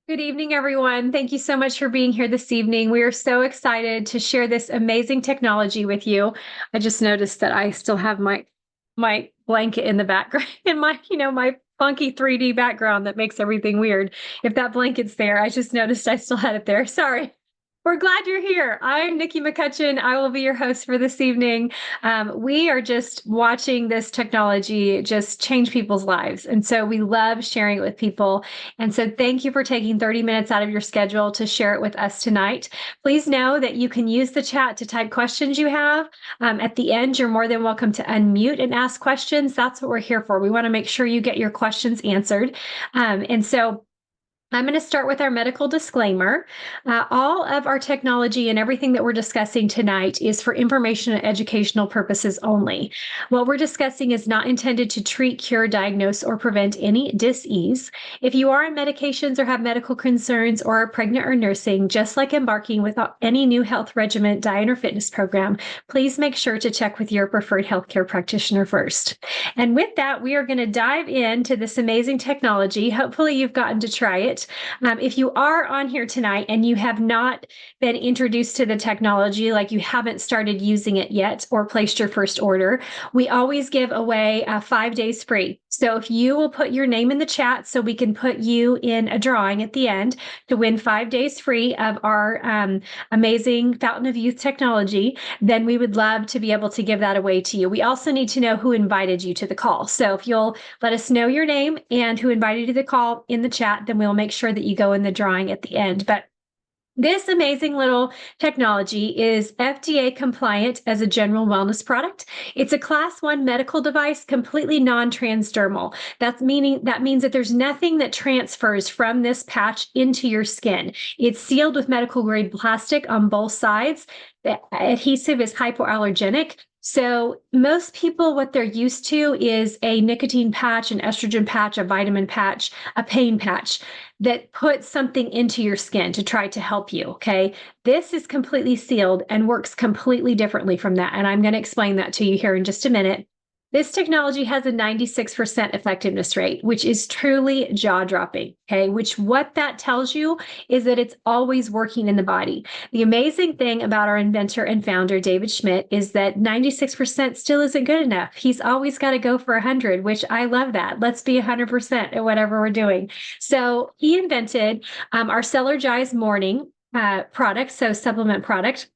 Good evening, everyone. Thank you so much for being here this evening. We are so excited to share this amazing technology with you. I just noticed that I still have my blanket in the background in my funky 3D background that makes everything weird. If that blanket's there, I just noticed I still had it there. Sorry. We're glad you're here. I'm Nikki McCutchen. I will be your host for this evening. We are just watching this technology just change people's lives. And so we love sharing it with people. And so thank you for taking 30 minutes out of your schedule to share it with us tonight. Please know that you can use the chat to type questions you have. At the end, you're more than welcome to unmute and ask questions. That's what we're here for. We want to make sure you get your questions answered. And so I'm going to start with our medical disclaimer. All of our technology and everything that we're discussing tonight is for information and educational purposes only. What we're discussing is not intended to treat, cure, diagnose, or prevent any dis-ease. If you are on medications or have medical concerns or are pregnant or nursing, just like embarking with any new health regimen, diet, or fitness program, please make sure to check with your preferred healthcare practitioner first. And with that, we are going to dive into this amazing technology. Hopefully, you've gotten to try it. If you are on here tonight and you have not been introduced to the technology, like you haven't started using it yet or placed your first order, we always give away 5 days free. So if you will put your name in the chat so we can put you in a drawing at the end to win 5 days free of our amazing Fountain of Youth technology, then we would love to be able to give that away to you. We also need to know who invited you to the call. So if you'll let us know your name and who invited you to the call in the chat, then we'll make sure that you go in the drawing at the end. But this amazing little technology is FDA compliant as a general wellness product. It's a class 1 medical device, completely non-transdermal. That means that there's nothing that transfers from this patch into your skin. It's sealed with medical grade plastic on both sides. The adhesive is hypoallergenic. So most people, what they're used to is a nicotine patch, an estrogen patch, a vitamin patch, a pain patch that puts something into your skin to try to help you, okay? This is completely sealed and works completely differently from that. And I'm going to explain that to you here in just a minute. This technology has a 96% effectiveness rate, which is truly jaw-dropping, okay? What that tells you is that it's always working in the body. The amazing thing about our inventor and founder, David Schmidt, is that 96% still isn't good enough. He's always got to go for 100, which I love that. Let's be 100% at whatever we're doing. So he invented our Cellergize Morning product, so supplement product.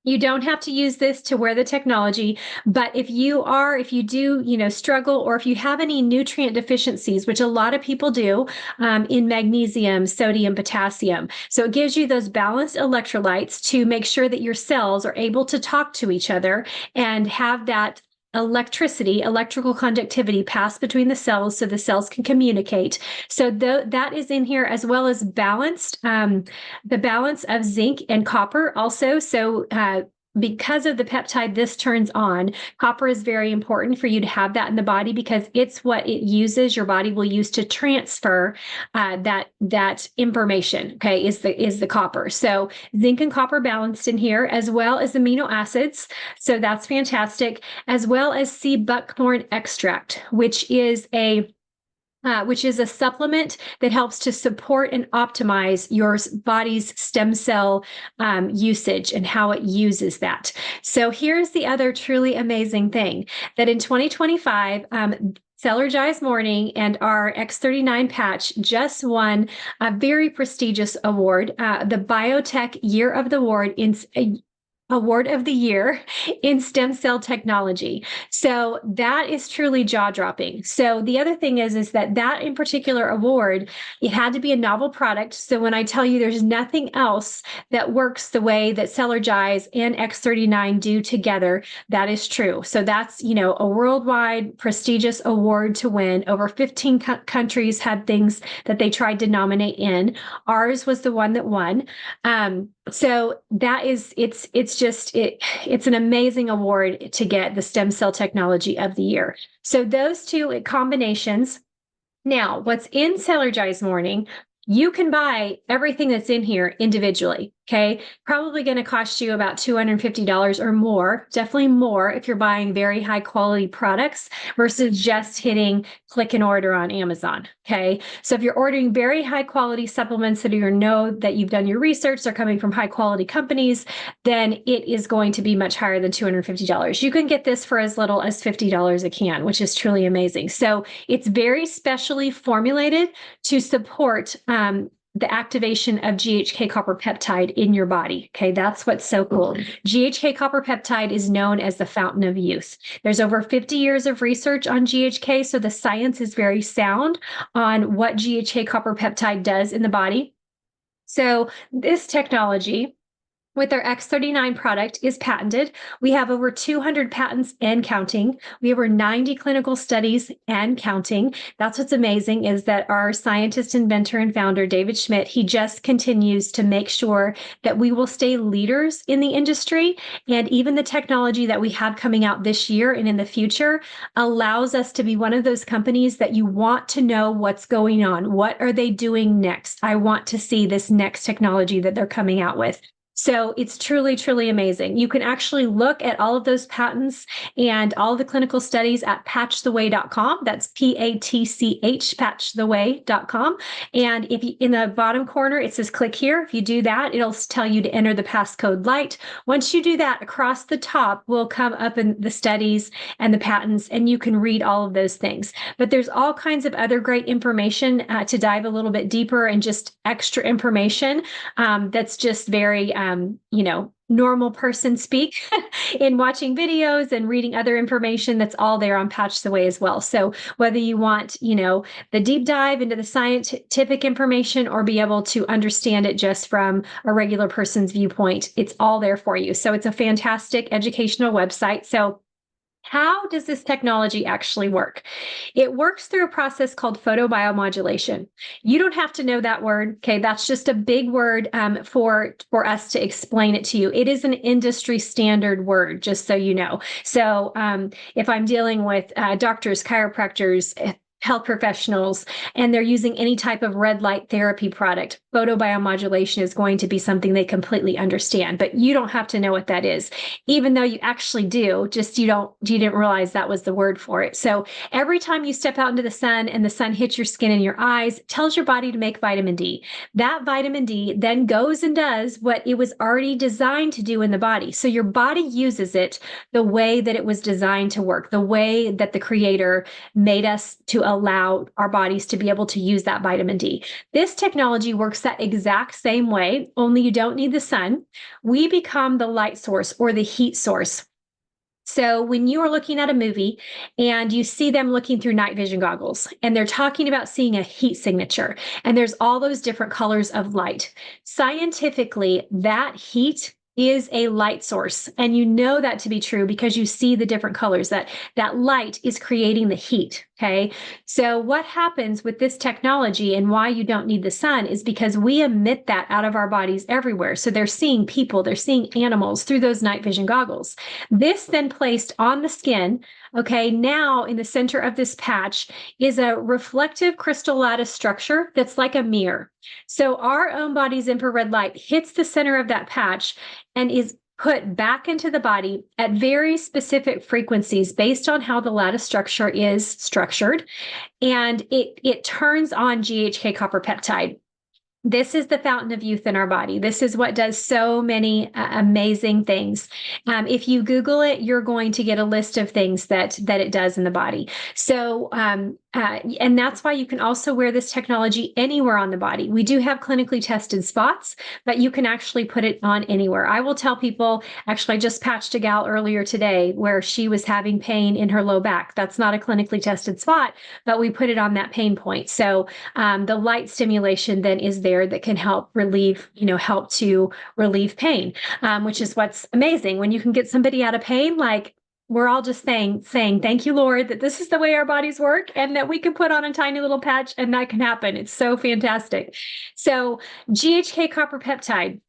You don't have to use this to wear the technology, but if you do, struggle, or if you have any nutrient deficiencies, which a lot of people do, in magnesium, sodium, potassium. So it gives you those balanced electrolytes to make sure that your cells are able to talk to each other and have that electrical conductivity pass between the cells so the cells can communicate. So that is in here, as well as the balance of zinc and copper also. So because of the peptide this turns on, copper is very important for you to have that in the body because it's what your body will use to transfer that information, okay, is the copper. So zinc and copper balanced in here, as well as amino acids. So that's fantastic, as well as sea buckthorn extract, which is a supplement that helps to support and optimize your body's stem cell usage and how it uses that. So here's the other truly amazing thing, that in 2025, Cellergize Morning and our X39 patch just won a very prestigious award, the Biotech Award of the Year in stem cell technology. So that is truly jaw-dropping. So the other thing is that in particular award, it had to be a novel product. So when I tell you there's nothing else that works the way that Cellergize and X39 do together, that is true. So that's, a worldwide prestigious award to win. Over 15 countries had things that they tried to nominate in. Ours was the one that won. So that is, it's an amazing award to get the stem cell technology of the year. So those two combinations. Now, what's in Cellergize Morning, you can buy everything that's in here individually. Okay. Probably going to cost you about $250 or more, definitely more if you're buying very high quality products versus just hitting click and order on Amazon. Okay. So if you're ordering very high quality supplements that you know that you've done your research, they're coming from high quality companies, then it is going to be much higher than $250. You can get this for as little as $50 a can, which is truly amazing. So it's very specially formulated to support the activation of GHK copper peptide in your body. Okay, that's what's so cool. GHK copper peptide is known as the fountain of youth. There's over 50 years of research on GHK, so the science is very sound on what GHK copper peptide does in the body. So this technology with our X39 product is patented. We have over 200 patents and counting. We have over 90 clinical studies and counting. That's what's amazing is that our scientist, inventor, and founder, David Schmidt, he just continues to make sure that we will stay leaders in the industry. And even the technology that we have coming out this year and in the future allows us to be one of those companies that you want to know what's going on. What are they doing next? I want to see this next technology that they're coming out with. So it's truly, truly amazing. You can actually look at all of those patents and all of the clinical studies at patchtheway.com. That's PATCH, patchtheway.com. And if you, in the bottom corner, it says click here. If you do that, it'll tell you to enter the passcode LIGHT. Once you do that, across the top will come up in the studies and the patents, and you can read all of those things. But there's all kinds of other great information to dive a little bit deeper and just extra information that's just very normal person speak in watching videos and reading other information. That's all there on Patch the Way as well. So whether you want, the deep dive into the scientific information or be able to understand it just from a regular person's viewpoint, it's all there for you. So it's a fantastic educational website. So how does this technology actually work? It works through a process called photobiomodulation. You don't have to know that word. Okay, that's just a big word for us to explain it to you. It is an industry standard word, just so you know. So if I'm dealing with doctors, chiropractors, health professionals, and they're using any type of red light therapy product, photobiomodulation is going to be something they completely understand. But you don't have to know what that is, even though you actually do. Just you didn't realize that was the word for it. So every time you step out into the sun and the sun hits your skin and your eyes, it tells your body to make vitamin D. That vitamin D then goes and does what it was already designed to do in the body. So your body uses it the way that it was designed to work, the way that the creator made us to allow our bodies to be able to use that vitamin D. This technology works that exact same way, only you don't need the sun. We become the light source or the heat source. So when you are looking at a movie and you see them looking through night vision goggles and they're talking about seeing a heat signature and there's all those different colors of light, scientifically, that heat is a light source. And you know that to be true because you see the different colors, that light is creating the heat. Okay. So what happens with this technology and why you don't need the sun is because we emit that out of our bodies everywhere. So they're seeing people, they're seeing animals through those night vision goggles. This then placed on the skin. Okay, now in the center of this patch is a reflective crystal lattice structure that's like a mirror. So our own body's infrared light hits the center of that patch and is put back into the body at very specific frequencies based on how the lattice structure is structured. And it turns on GHK copper peptide. This is the fountain of youth in our body. This is what does so many amazing things. If you Google it, you're going to get a list of things that it does in the body. So, and that's why you can also wear this technology anywhere on the body. We do have clinically tested spots, but you can actually put it on anywhere. I will tell people, actually, I just patched a gal earlier today where she was having pain in her low back. That's not a clinically tested spot, but we put it on that pain point. So the light stimulation then is there that can help relieve, help to relieve pain, which is what's amazing. When you can get somebody out of pain, like we're all just saying, thank you, Lord, that this is the way our bodies work and that we can put on a tiny little patch and that can happen. It's so fantastic. So GHK copper peptide.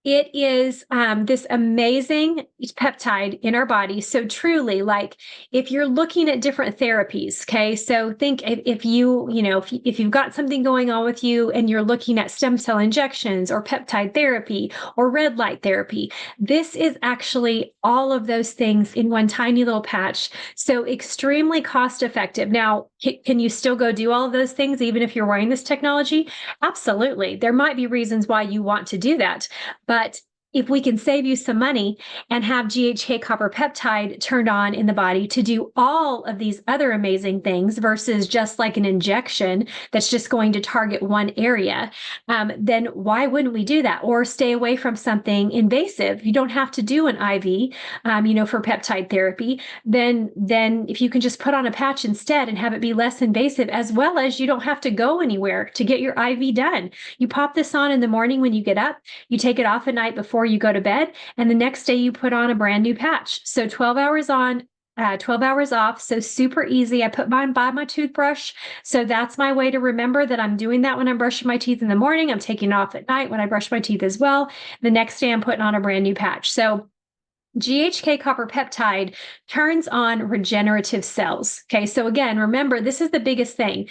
It is this amazing peptide in our body. So truly, like if you're looking at different therapies, okay. So think if if you've got something going on with you and you're looking at stem cell injections or peptide therapy or red light therapy, this is actually all of those things in one tiny little patch. So extremely cost effective. Now, can you still go do all of those things even if you're wearing this technology? Absolutely. There might be reasons why you want to do that. But if we can save you some money and have GHK copper peptide turned on in the body to do all of these other amazing things versus just like an injection that's just going to target one area, then why wouldn't we do that? Or stay away from something invasive. You don't have to do an IV, for peptide therapy. Then if you can just put on a patch instead and have it be less invasive, as well as you don't have to go anywhere to get your IV done. You pop this on in the morning when you get up, you take it off at night before you go to bed, and the next day you put on a brand new patch. So 12 hours on, 12 hours off. So super easy. I put mine by my toothbrush. So that's my way to remember that I'm doing that when I'm brushing my teeth in the morning. I'm taking it off at night when I brush my teeth as well. The next day I'm putting on a brand new patch. So GHK copper peptide turns on regenerative cells. Okay. So again, remember, this is the biggest thing.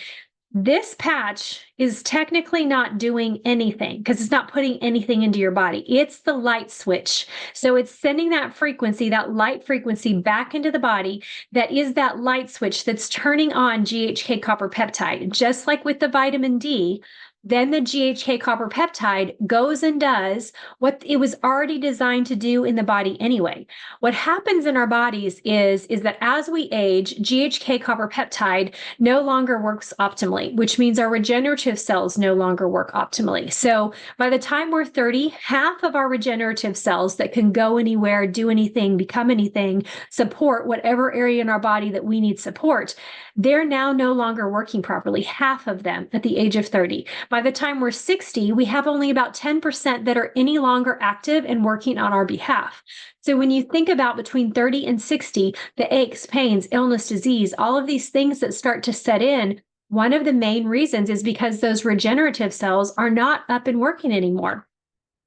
This patch is technically not doing anything because it's not putting anything into your body. It's the light switch. So it's sending that frequency, that light frequency back into the body. That is that light switch that's turning on GHK copper peptide. Just like with the vitamin D, then the GHK copper peptide goes and does what it was already designed to do in the body anyway. What happens in our bodies is that as we age, GHK copper peptide no longer works optimally, which means our regenerative cells no longer work optimally. So by the time we're 30, half of our regenerative cells that can go anywhere, do anything, become anything, support whatever area in our body that we need support, they're now no longer working properly, half of them at the age of 30. By the time we're 60, we have only about 10% that are any longer active and working on our behalf. So when you think about between 30 and 60, the aches, pains, illness, disease, all of these things that start to set in, one of the main reasons is because those regenerative cells are not up and working anymore.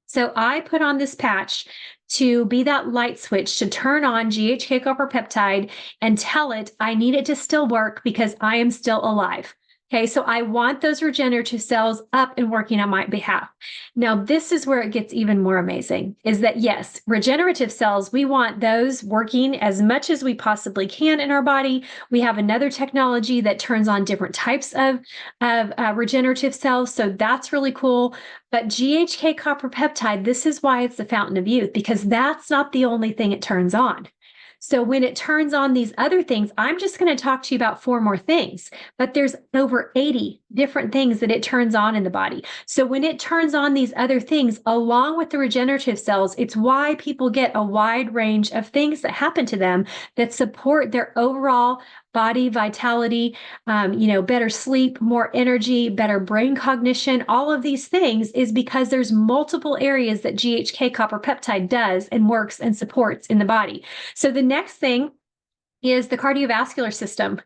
So I put on this patch to be that light switch to turn on GHK copper peptide and tell it I need it to still work because I am still alive. Okay, so I want those regenerative cells up and working on my behalf. Now, this is where it gets even more amazing, is that yes, regenerative cells, we want those working as much as we possibly can in our body. We have another technology that turns on different types of regenerative cells, so that's really cool. But GHK copper peptide, this is why it's the fountain of youth, because that's not the only thing it turns on. So when it turns on these other things, I'm just going to talk to you about 4 more things, but there's over 80 different things that it turns on in the body. So when it turns on these other things, along with the regenerative cells, it's why people get a wide range of things that happen to them that support their overall body vitality, better sleep, more energy, better brain cognition. All of these things is because there's multiple areas that GHK copper peptide does and works and supports in the body. So the next thing is the cardiovascular system.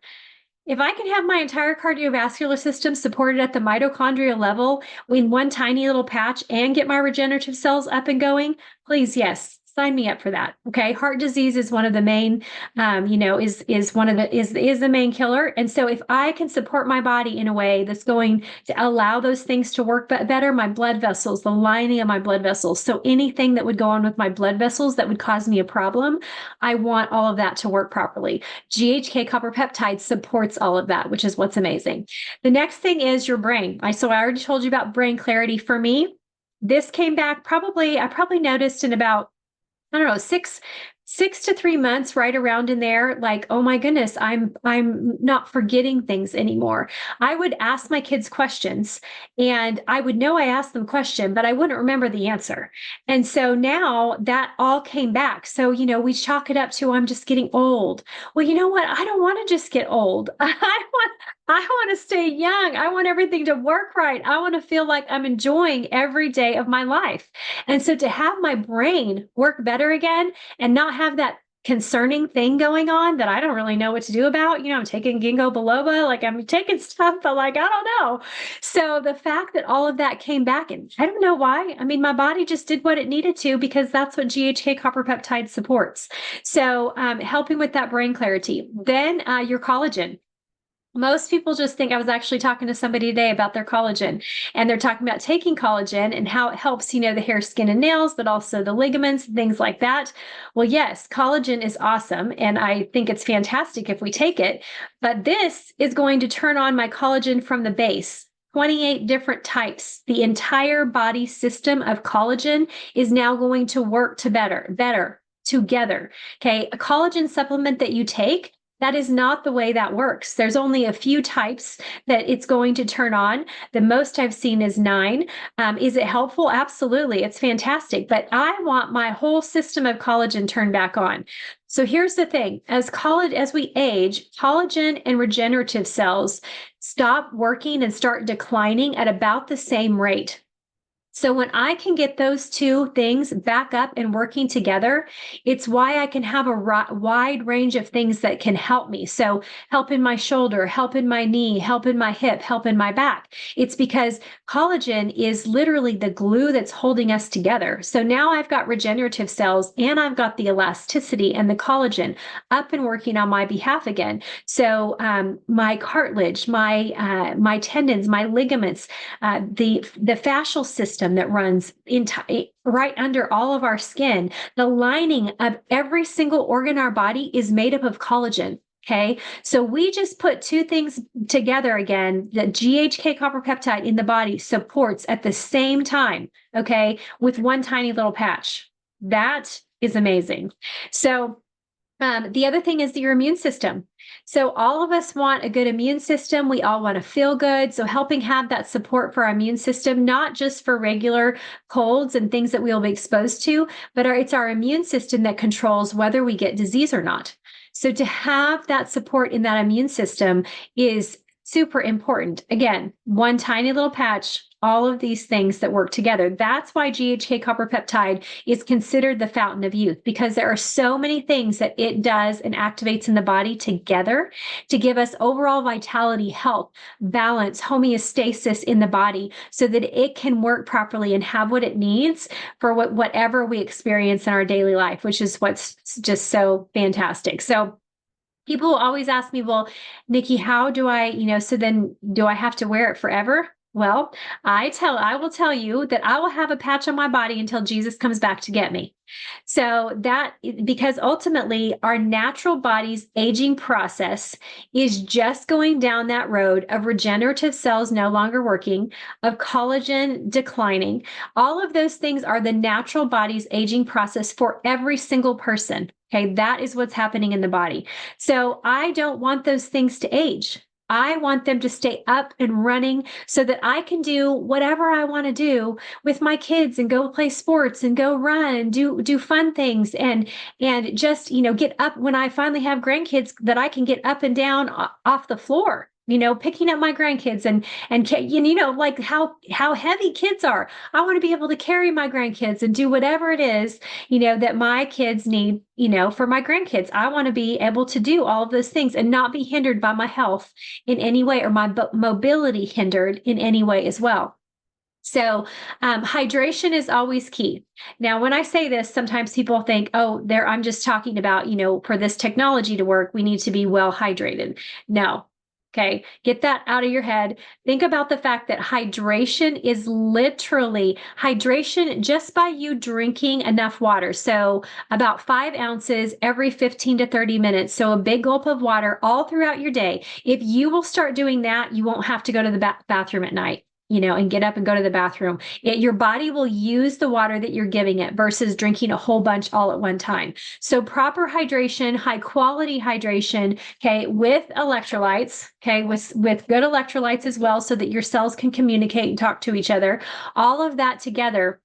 If I can have my entire cardiovascular system supported at the mitochondrial level in one tiny little patch and get my regenerative cells up and going, please, yes, sign me up for that. Okay. Heart disease is one of the main, is the main killer. And so if I can support my body in a way that's going to allow those things to work better, my blood vessels, the lining of my blood vessels. So anything that would go on with my blood vessels that would cause me a problem, I want all of that to work properly. GHK copper peptide supports all of that, which is what's amazing. The next thing is your brain. So I already told you about brain clarity. For me, this came back I probably noticed in about, I don't know, 6 to 3 months, right around in there, like, oh my goodness, I'm not forgetting things anymore. I would ask my kids questions and I would know I asked them a question, but I wouldn't remember the answer. And so now that all came back. So, we chalk it up to I'm just getting old. Well, you know what? I don't want to just get old. I want to stay young. I want everything to work right. I want to feel like I'm enjoying every day of my life. And so to have my brain work better again and not have that concerning thing going on that I don't really know what to do about. I'm taking ginkgo biloba, like I'm taking stuff, but like, I don't know. So the fact that all of that came back, and I don't know why. I mean, my body just did what it needed to because that's what GHK copper peptide supports. So helping with that brain clarity. Then your collagen. Most people just think, I was actually talking to somebody today about their collagen, and they're talking about taking collagen and how it helps, the hair, skin, and nails, but also the ligaments and things like that. Well, yes, collagen is awesome. And I think it's fantastic if we take it, but this is going to turn on my collagen from the base. 28 different types. The entire body system of collagen is now going to work better together. Okay. A collagen supplement that you take, that is not the way that works. There's only a few types that it's going to turn on. The most I've seen is 9. Is it helpful? Absolutely. It's fantastic. But I want my whole system of collagen turned back on. So here's the thing. As we age, collagen and regenerative cells stop working and start declining at about the same rate. So when I can get those two things back up and working together, it's why I can have a wide range of things that can help me. So help in my shoulder, help in my knee, help in my hip, help in my back. It's because collagen is literally the glue that's holding us together. So now I've got regenerative cells and I've got the elasticity and the collagen up and working on my behalf again. So my cartilage, my tendons, my ligaments, the fascial system that runs right under all of our skin. The lining of every single organ in our body is made up of collagen. Okay. So we just put two things together again that GHK copper peptide in the body supports at the same time. Okay. With one tiny little patch. That is amazing. So the other thing is your immune system. So all of us want a good immune system. We all want to feel good. So helping have that support for our immune system, not just for regular colds and things that we'll be exposed to, but it's our immune system that controls whether we get disease or not. So to have that support in that immune system is super important. Again, one tiny little patch, all of these things that work together. That's why GHK copper peptide is considered the fountain of youth, because there are so many things that it does and activates in the body together to give us overall vitality, health, balance, homeostasis in the body so that it can work properly and have what it needs for whatever we experience in our daily life, which is what's just so fantastic. So people always ask me, well, Nikki, how do I, so then do I have to wear it forever? Well, I will tell you that I will have a patch on my body until Jesus comes back to get me. So because ultimately our natural body's aging process is just going down that road of regenerative cells no longer working, of collagen declining. All of those things are the natural body's aging process for every single person. Okay, that is what's happening in the body. So I don't want those things to age. I want them to stay up and running so that I can do whatever I want to do with my kids and go play sports and go run and do fun things and just, get up when I finally have grandkids, that I can get up and down off the floor. Picking up my grandkids and like how heavy kids are. I want to be able to carry my grandkids and do whatever it is, that my kids need, for my grandkids. I want to be able to do all of those things and not be hindered by my health in any way, or my mobility hindered in any way as well. So hydration is always key. Now, when I say this, sometimes people think, oh, I'm just talking about, for this technology to work, we need to be well hydrated. No. Okay, get that out of your head. Think about the fact that hydration is literally hydration just by you drinking enough water. So about 5 ounces every 15 to 30 minutes. So a big gulp of water all throughout your day. If you will start doing that, you won't have to go to the bathroom at night. And get up and go to the bathroom. Your body will use the water that you're giving it versus drinking a whole bunch all at one time. So proper hydration, high quality hydration, okay, with electrolytes, okay, with good electrolytes as well, so that your cells can communicate and talk to each other. All of that together,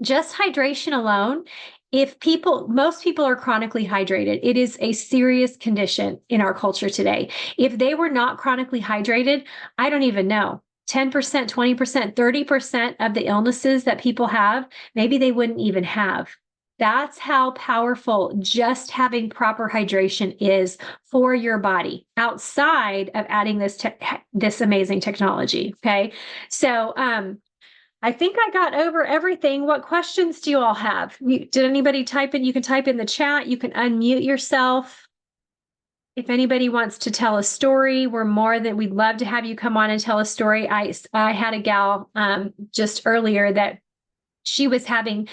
just hydration alone. Most people are chronically hydrated. It is a serious condition in our culture today. If they were not chronically hydrated, I don't even know. 10%, 20%, 30% of the illnesses that people have, maybe they wouldn't even have. That's how powerful just having proper hydration is for your body outside of adding this amazing technology. Okay. So, I think I got over everything. What questions do you all have? Did anybody type in? You can type in the chat. You can unmute yourself. If anybody wants to tell a story, we'd love to have you come on and tell a story. I had a gal just earlier that she was having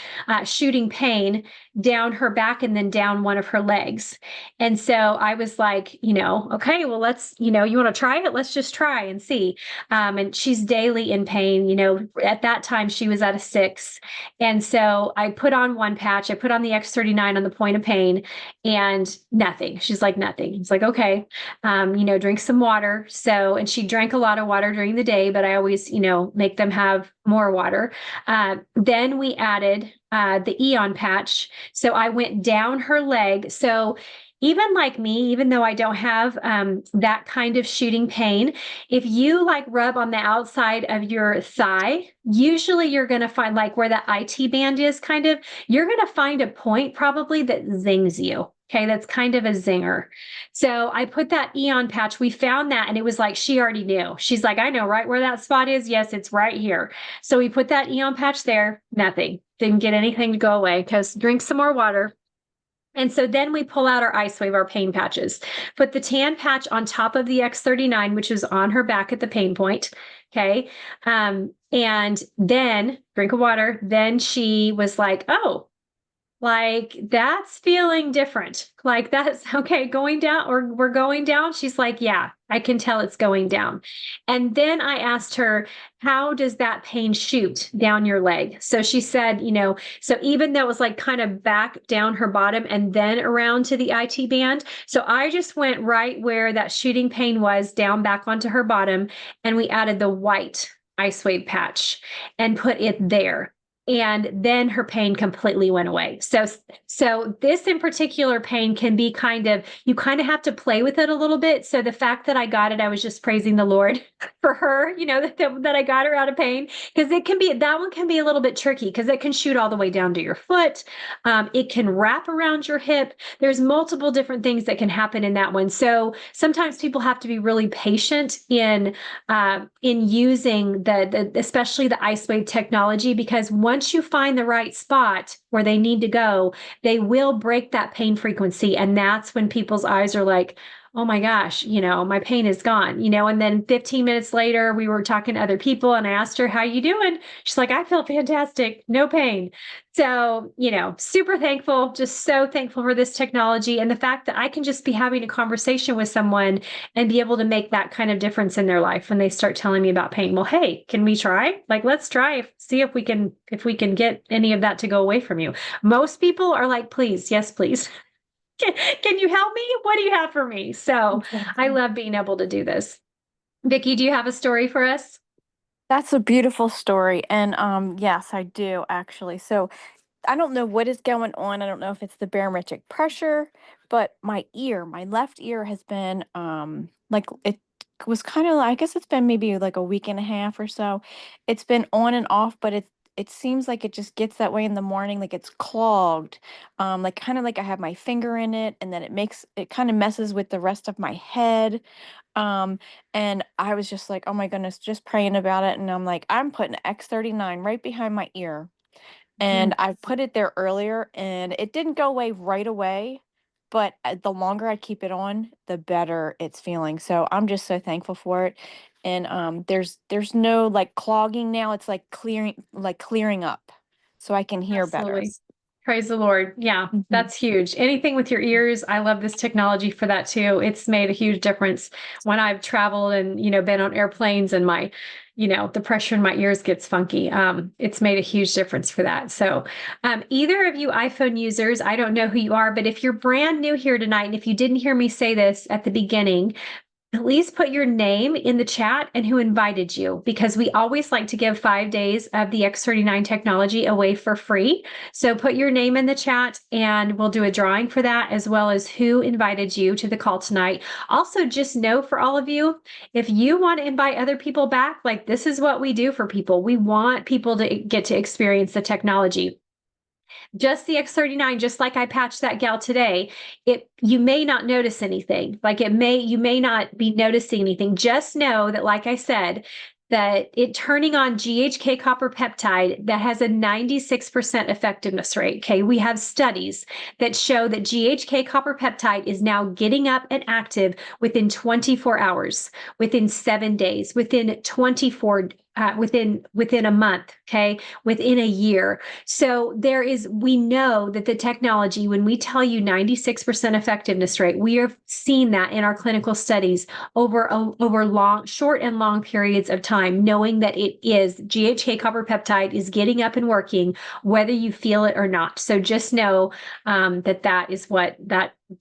shooting pain down her back and then down one of her legs. And so I was like, okay, well, you want to try it? Let's just try and see. And she's daily in pain. At that time she was at a 6. And so I put on one patch, I put on the X39 on the point of pain and nothing. She's like, nothing. It's like, okay, drink some water. So, and she drank a lot of water during the day, but I always, make them have more water. Then we added the Eon patch. So I went down her leg. So even like me, even though I don't have that kind of shooting pain, if you like rub on the outside of your thigh, usually you're going to find like where that IT band is you're going to find a point probably that zings you. Okay, that's kind of a zinger. So I put that Eon patch. We found that and it was like she already knew. She's like, I know right where that spot is. Yes, it's right here. So we put that Eon patch there. Nothing. Didn't get anything to go away because drink some more water. And so then we pull out our Ice Wave, our pain patches, put the tan patch on top of the X39, which is on her back at the pain point. Okay. And then drink of water. Then she was like, oh, like that's feeling different. Like that's okay, going down, or we're going down. She's like, yeah, I can tell it's going down. And then I asked her, how does that pain shoot down your leg? So she said, so even though it was like kind of back down her bottom and then around to the IT band. So I just went right where that shooting pain was down back onto her bottom. And we added the white Ice Wave patch and put it there. And then her pain completely went away. So this in particular pain can be you kind of have to play with it a little bit. So the fact that I got it, I was just praising the Lord for her, that I got her out of pain, because that one can be a little bit tricky because it can shoot all the way down to your foot. It can wrap around your hip. There's multiple different things that can happen in that one. So sometimes people have to be really patient in using especially the Ice Wave technology, because once you find the right spot where they need to go, they will break that pain frequency. And that's when people's eyes are like, oh my gosh, my pain is gone, and then 15 minutes later, we were talking to other people and I asked her, how you doing? She's like, I feel fantastic. No pain. So, super thankful, just so thankful for this technology and the fact that I can just be having a conversation with someone and be able to make that kind of difference in their life when they start telling me about pain. Well, hey, can we try? Like, let's try, see if we can get any of that to go away from you. Most people are like, please, yes, please. Can you help me? What do you have for me? So I love being able to do this. Vicki, do you have a story for us? That's a beautiful story. And yes, I do actually. So I don't know what is going on. I don't know if it's the barometric pressure, but my left ear has been like it was kind of, I guess it's been maybe like a week and a half or so. It's been on and off, but it seems like it just gets that way in the morning, like it's clogged. Like kind of like I have my finger in it and then it kind of messes with the rest of my head. Um, and I was just like, oh my goodness, just praying about it. And I'm like, I'm putting X39 right behind my ear. And I put it there earlier and it didn't go away right away, but the longer I keep it on, the better it's feeling. So I'm just so thankful for it. And there's no like clogging now. It's like clearing up so I can hear better. Absolutely. Praise the Lord. Yeah, Mhm. that's huge. Anything with your ears, I love this technology for that too. It's made a huge difference when I've traveled and, been on airplanes and the pressure in my ears gets funky. It's made a huge difference for that. So, either of you iPhone users, I don't know who you are, but if you're brand new here tonight, and if you didn't hear me say this at the beginning, please put your name in the chat and who invited you, because we always like to give 5 days of the X39 technology away for free. So put your name in the chat and we'll do a drawing for that, as well as who invited you to the call tonight. Also, just know for all of you, if you want to invite other people back, like this is what we do for people. We want people to get to experience the technology. just the X39, just like I patched that gal today, you may not notice anything. Like you may not be noticing anything. Just know that, like I said, that it turning on GHK copper peptide that has a 96% effectiveness rate. Okay. We have studies that show that GHK copper peptide is now getting up and active within 24 hours, within 7 days, within 24 within a month, okay, within a year. So we know that the technology, when we tell you 96% effectiveness rate, we have seen that in our clinical studies over short and long periods of time, knowing that it is GHK copper peptide is getting up and working, whether you feel it or not. So just know that is what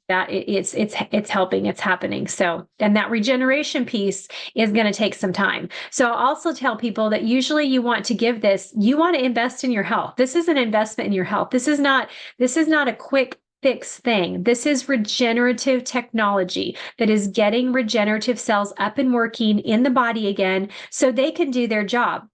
it's helping, it's happening. So, and that regeneration piece is going to take some time. So I'll also tell people that usually you want to you want to invest in your health. This is an investment in your health. This is not a quick fix thing. This is regenerative technology that is getting regenerative cells up and working in the body again so they can do their job.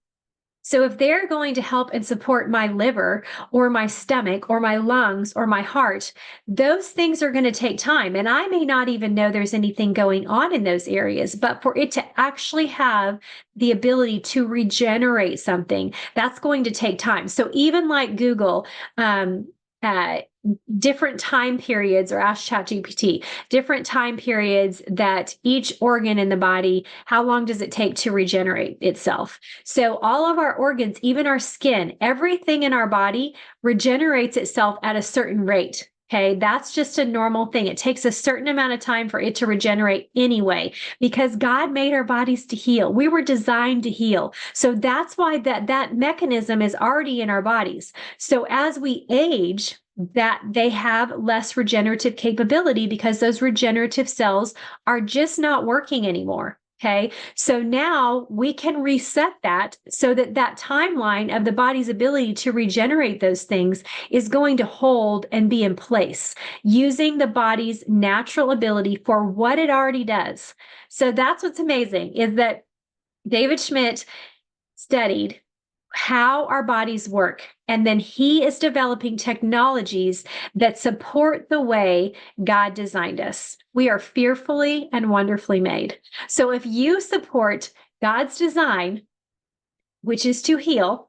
So if they're going to help and support my liver or my stomach or my lungs or my heart, those things are going to take time. And I may not even know there's anything going on in those areas, but for it to actually have the ability to regenerate something, that's going to take time. So even like Google, different time periods, or ask ChatGPT, different time periods that each organ in the body, how long does it take to regenerate itself? So all of our organs, even our skin, everything in our body regenerates itself at a certain rate. Okay, that's just a normal thing. It takes a certain amount of time for it to regenerate anyway, because God made our bodies to heal. We were designed to heal. So that's why that mechanism is already in our bodies. So as we age, that they have less regenerative capability because those regenerative cells are just not working anymore. Okay. So now we can reset that so that timeline of the body's ability to regenerate those things is going to hold and be in place using the body's natural ability for what it already does. So that's what's amazing, is that David Schmidt studied how our bodies work. And then he is developing technologies that support the way God designed us. We are fearfully and wonderfully made. So if you support God's design, which is to heal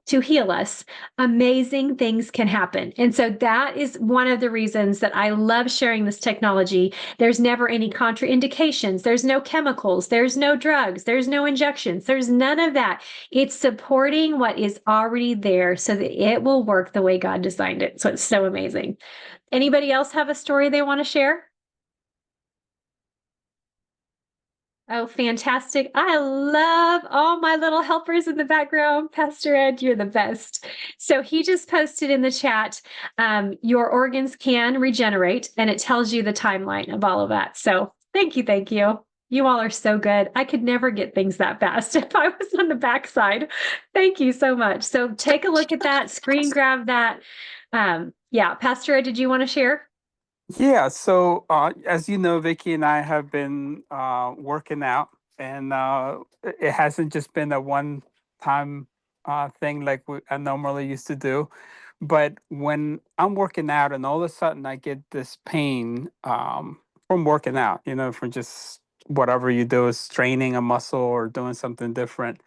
us, amazing things can happen. And so that is one of the reasons that I love sharing this technology. There's never any contraindications. There's no chemicals. There's no drugs. There's no injections. There's none of that. It's supporting what is already there so that it will work the way God designed it. So it's so amazing. Anybody else have a story they want to share? Oh, fantastic. I love all my little helpers in the background. Pastor Ed, you're the best. So he just posted in the chat, your organs can regenerate, and it tells you the timeline of all of that. So thank you. Thank you. You all are so good. I could never get things that fast if I was on the backside. Thank you so much. So take a look at that, screen grab that. Yeah, Pastor Ed, did you want to share? Yeah, so as you know, Vicky and I have been working out, and it hasn't just been a one-time thing like I normally used to do. But when I'm working out, and all of a sudden I get this pain from working out, from just whatever you do, is training a muscle or doing something different.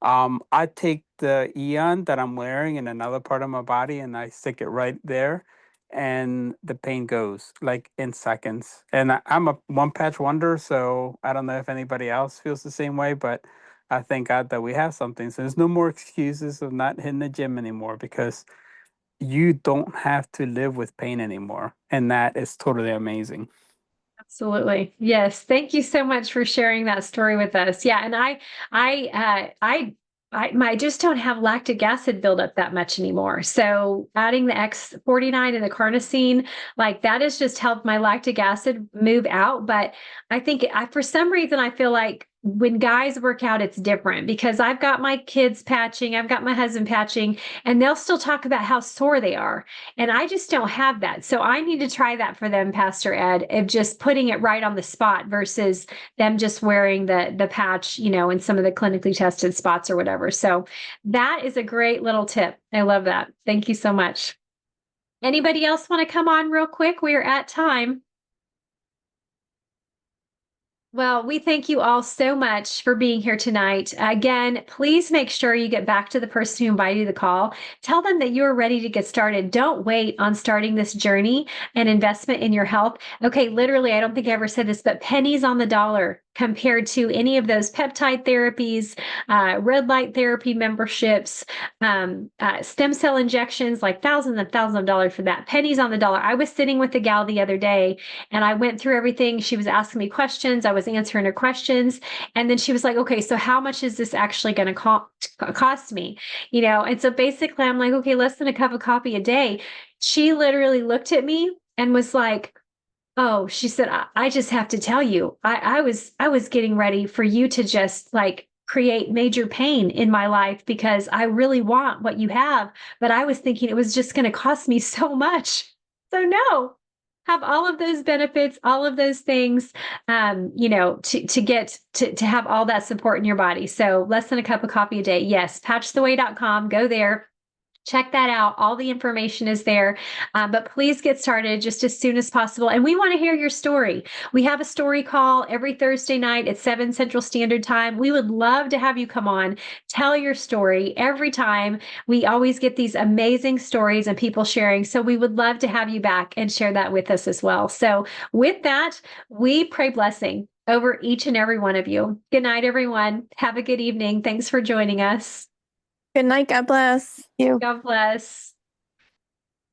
I take the Eon that I'm wearing in another part of my body and I stick it right there, and the pain goes like in seconds. And I'm a one patch wonder, so I don't know if anybody else feels the same way, but I thank God that we have something. So there's no more excuses of not hitting the gym anymore, because you don't have to live with pain anymore. And that is totally amazing. Absolutely. Yes. Thank you so much for sharing that story with us. Yeah. And I just don't have lactic acid buildup that much anymore. So adding the X49 and the carnosine, like that has just helped my lactic acid move out. But I think for some reason, I feel like when guys work out, it's different, because I've got my kids patching, I've got my husband patching, and they'll still talk about how sore they are. And I just don't have that. So I need to try that for them, Pastor Ed, of just putting it right on the spot versus them just wearing the patch, in some of the clinically tested spots or whatever. So that is a great little tip. I love that. Thank you so much. Anybody else want to come on real quick? We are at time. Well, we thank you all so much for being here tonight. Again, please make sure you get back to the person who invited you to the call. Tell them that you're ready to get started. Don't wait on starting this journey and investment in your health. Okay, literally, I don't think I ever said this, but pennies on the dollar compared to any of those peptide therapies, red light therapy memberships, stem cell injections, like thousands and thousands of dollars for that. Pennies on the dollar. I was sitting with a gal the other day and I went through everything. She was asking me questions. I was answering her questions. And then she was like, okay, so how much is this actually going to cost me? And so basically I'm like, okay, less than a cup of coffee a day. She literally looked at me and was like, oh, she said, I just have to tell you, I was getting ready for you to just like create major pain in my life because I really want what you have. But I was thinking it was just going to cost me so much. So no, have all of those benefits, all of those things, to get to have all that support in your body. So less than a cup of coffee a day. Yes, patchtheway.com, go there. Check that out. All the information is there. But please get started just as soon as possible. And we want to hear your story. We have a story call every Thursday night at 7 Central Standard Time. We would love to have you come on, tell your story every time. We always get these amazing stories and people sharing. So we would love to have you back and share that with us as well. So with that, we pray blessing over each and every one of you. Good night, everyone. Have a good evening. Thanks for joining us. Good night. God bless you. God bless.